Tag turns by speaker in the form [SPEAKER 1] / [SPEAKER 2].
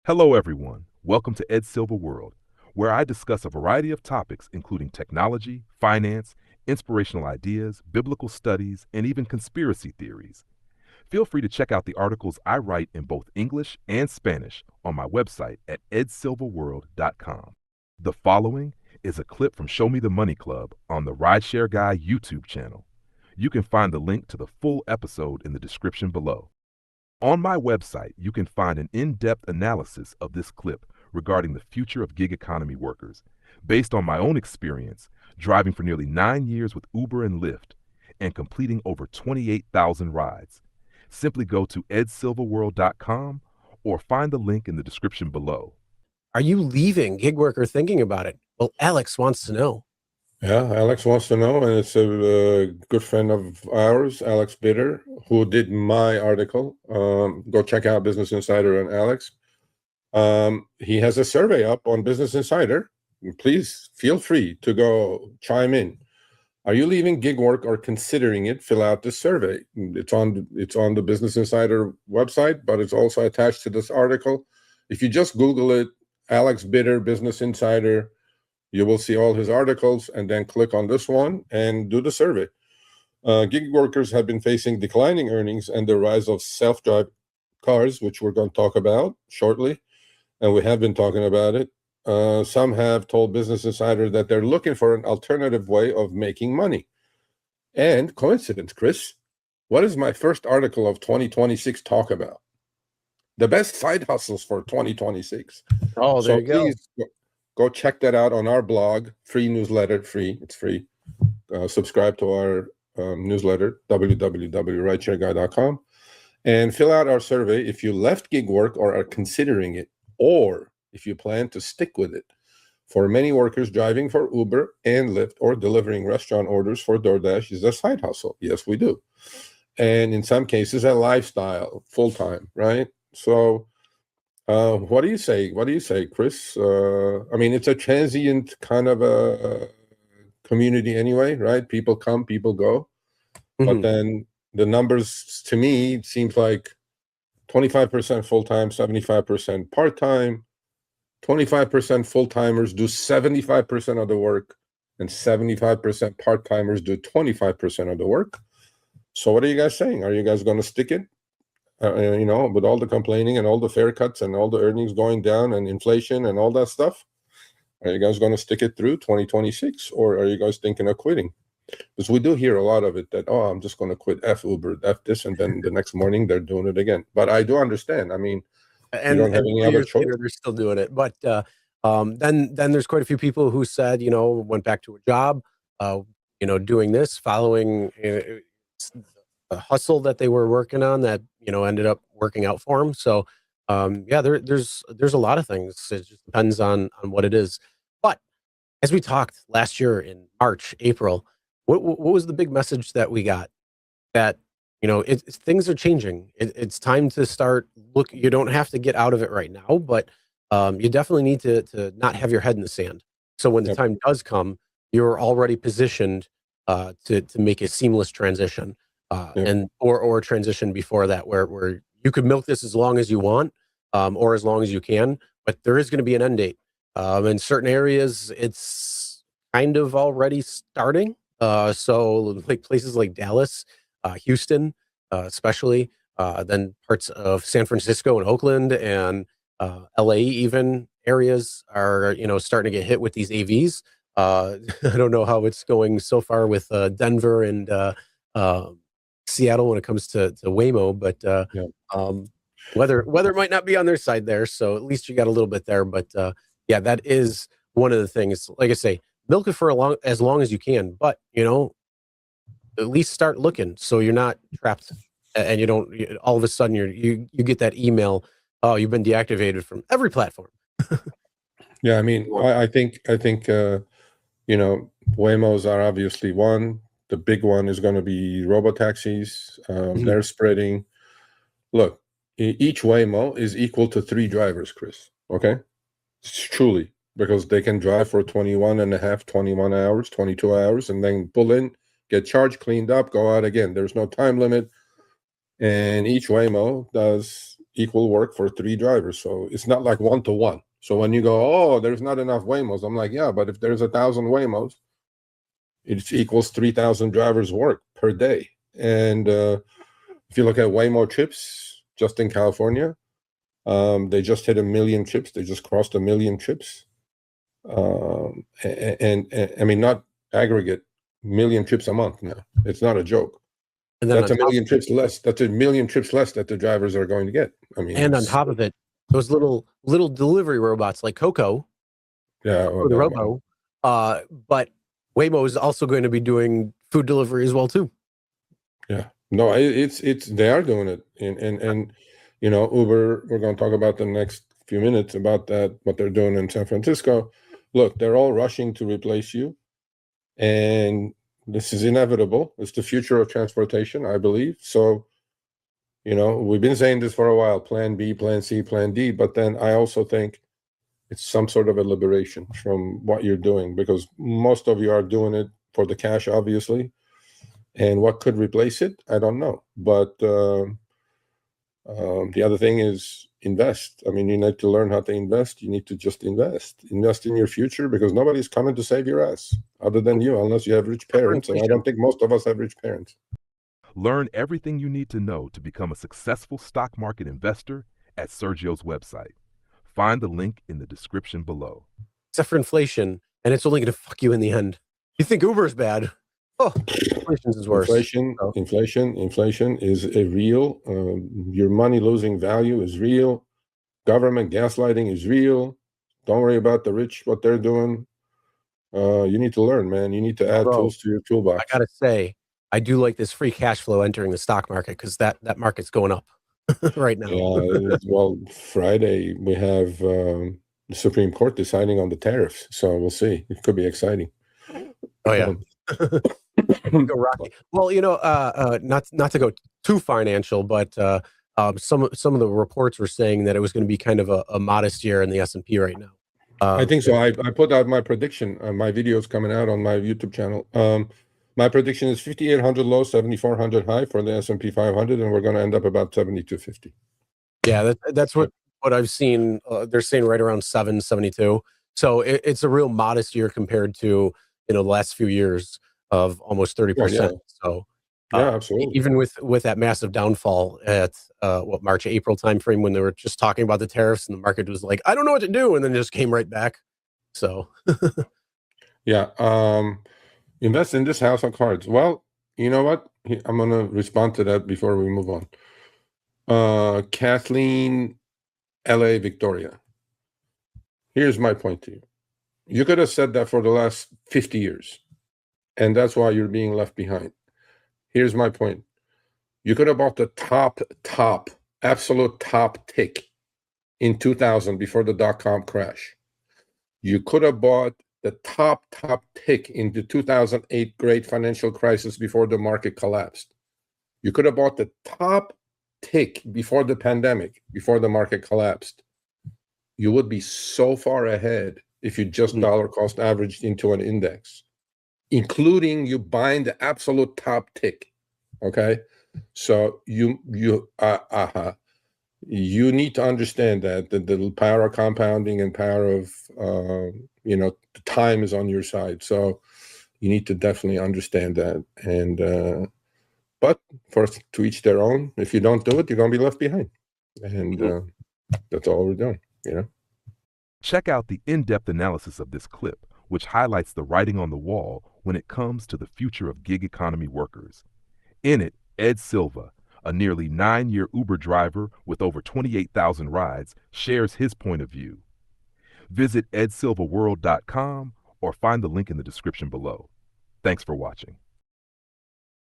[SPEAKER 1] Hello, everyone. Welcome to Ed Silver World, where I discuss a variety of topics including technology, finance, inspirational ideas, biblical studies, and even conspiracy theories. Feel free to check out the articles I write in both English and Spanish on my website at edsilverworld.com. The following is a clip from Show Me the Money Club on the Rideshare Guy YouTube channel. You can find the link to the full episode in the description below. On my website, you can find an in-depth analysis of this clip regarding the future of gig economy workers, based on my own experience driving for nearly 9 years with Uber and Lyft and completing over 28,000 rides. Simply go to edsilverworld.com or find the link in the description below.
[SPEAKER 2] Are you leaving gig work or thinking about it? Well, Alex wants to know.
[SPEAKER 3] Yeah, Alex wants to know, and it's a good friend of ours, Alex Bitter, who did my article. Go check out Business Insider and Alex. He has a survey up on Business Insider. Please feel free to go chime in. Are you leaving gig work or considering it? Fill out this survey. It's on the Business Insider website, but it's also attached to this article. If you just Google it, Alex Bitter, Business Insider, you will see all his articles, and then click on this one and do the survey. Gig workers have been facing declining earnings and the rise of self-drive cars, which we're going to talk about shortly, and we have been talking about it. Some have told Business Insider that they're looking for an alternative way of making money. And coincidence, Chris, what is my first article of 2026 talk about? The best side hustles for 2026.
[SPEAKER 2] Oh, there you go.
[SPEAKER 3] Please go check that out on our blog, free newsletter, it's free. Subscribe to our newsletter, www.rideshareguy.com, and fill out our survey if you left gig work or are considering it, or if you plan to stick with it. For many workers, driving for Uber and Lyft or delivering restaurant orders for DoorDash is a side hustle. Yes, we do. And in some cases, a lifestyle, full-time, right? So what do you say? What do you say, Chris? I mean, it's a transient kind of a community anyway, right? People come, people go. But then the numbers, to me, seems like 25% full-time, 75% part-time. 25% full-timers do 75% of the work, and 75% part-timers do 25% of the work. So what are you guys saying? Are you guys going to stick it? With all the complaining and all the fare cuts and all the earnings going down and inflation and all that stuff, are you guys going to stick it through 2026, or are you guys thinking of quitting? Because we do hear a lot of it that, I'm just going to quit F Uber, F this, and then the next morning they're doing it again. But I do understand. I mean, you don't have any other choice.
[SPEAKER 2] Later, they're still doing it. But then there's quite a few people who said, went back to a job, doing this, following a hustle that they were working on that ended up working out for them. So there's a lot of things. It just depends on what it is. But as we talked last year in March, April, what was the big message that we got? That things are changing. It's time to start look. You don't have to get out of it right now, but you definitely need to not have your head in the sand. So when the time does come, you're already positioned to make a seamless transition. And or transition before that where you could milk this as long as you want, or as long as you can, but there is going to be an end date. In certain areas, it's kind of already starting. So like places like Dallas, Houston, especially, then parts of San Francisco and Oakland and LA, even areas are starting to get hit with these AVs. I don't know how it's going so far with Denver and Seattle when it comes to Waymo, but weather might not be on their side there, so at least you got a little bit there. But that is one of the things. Like I say, milk it for as long as you can, but at least start looking so you're not trapped and you don't all of a sudden you get that email, oh, you've been deactivated from every platform.
[SPEAKER 3] I mean, I think Waymos are obviously one. The big one is going to be robotaxis. They're spreading. Look, each Waymo is equal to 3 drivers, Chris. Okay? It's truly, because they can drive for 21 hours, 22 hours, and then pull in, get charged, cleaned up, go out again. There's no time limit. And each Waymo does, equal work for 3 drivers. So it's not like 1-to-1. So when you go, oh, there's not enough Waymos, I'm like, yeah, but if there's 1,000 Waymos, it equals 3,000 drivers work per day. And if you look at Waymo trips just in California, they just hit 1 million trips. They just crossed 1 million trips. And I mean, not aggregate, 1 million trips a month now. It's not a joke.
[SPEAKER 2] And then
[SPEAKER 3] that's 1 million trips less. That's 1 million trips less that the drivers are going to get. I mean,
[SPEAKER 2] and on top of it, those little delivery robots like Coco,
[SPEAKER 3] yeah,
[SPEAKER 2] or the Robo, but Waymo is also going to be doing food delivery as well too.
[SPEAKER 3] Yeah, no, it's they are doing it, and you know, Uber. We're going to talk about the next few minutes about that, what they're doing in San Francisco. Look, they're all rushing to replace you, and this is inevitable. It's the future of transportation, I believe. So, you know, we've been saying this for a while: Plan B, Plan C, Plan D. But then I also think it's some sort of a liberation from what you're doing, because most of you are doing it for the cash, obviously. And what could replace it? I don't know. But the other thing is invest. I mean, you need to learn how to invest. You need to just invest in your future, because nobody's coming to save your ass other than you, unless you have rich parents. And I don't think most of us have rich parents.
[SPEAKER 1] Learn everything you need to know to become a successful stock market investor at Sergio's website. Find the link in the description below.
[SPEAKER 2] Except for inflation, and it's only going to fuck you in the end. You think Uber's bad? Oh, inflation is worse.
[SPEAKER 3] Inflation is a real. Your money losing value is real. Government gaslighting is real. Don't worry about the rich, what they're doing. You need to learn, man. You need to add tools to your toolbox.
[SPEAKER 2] I gotta say, I do like this free cash flow entering the stock market, because that market's going up right now.
[SPEAKER 3] Well, Friday we have the Supreme Court deciding on the tariffs, so we'll see. It could be exciting.
[SPEAKER 2] Oh yeah. Go Rocky. Well, you know, not to go too financial, but some of the reports were saying that it was going to be kind of a modest year in the S&P right now.
[SPEAKER 3] I think so. I put out my prediction. My video is coming out on my YouTube channel. My prediction is 5,800 low, 7,400 high for the S&P 500, and we're going to end up about 7,250.
[SPEAKER 2] Yeah, that's what I've seen. They're saying right around 772. So it's a real modest year compared to, you know, the last few years of almost 30%.
[SPEAKER 3] Yeah.
[SPEAKER 2] So
[SPEAKER 3] yeah, absolutely.
[SPEAKER 2] Even with that massive downfall at March, April timeframe, when they were just talking about the tariffs and the market was like, I don't know what to do, and then just came right back. So
[SPEAKER 3] yeah, invest in this house of cards. Well, you know what? I'm going to respond to that before we move on. Kathleen, LA, Victoria. Here's my point to you. You could have said that for the last 50 years, and that's why you're being left behind. Here's my point. You could have bought the absolute top tick in 2000 before the dot-com crash. You could have bought the top tick in the 2008 great financial crisis before the market collapsed. You could have bought the top tick before the pandemic, before the market collapsed. You would be so far ahead if you just dollar cost averaged into an index, including you buying the absolute top tick. Okay, so you need to understand that the power of compounding and power of the time is on your side. So you need to definitely understand that. And but first, to each their own. If you don't do it, you're gonna be left behind, and that's all we're doing. You know.
[SPEAKER 1] Check out the in-depth analysis of this clip, which highlights the writing on the wall when it comes to the future of gig economy workers. In it, Ed Silva, a nearly 9-year Uber driver with over 28,000 rides, shares his point of view. Visit edsilvaworld.com or find the link in the description below. Thanks for watching.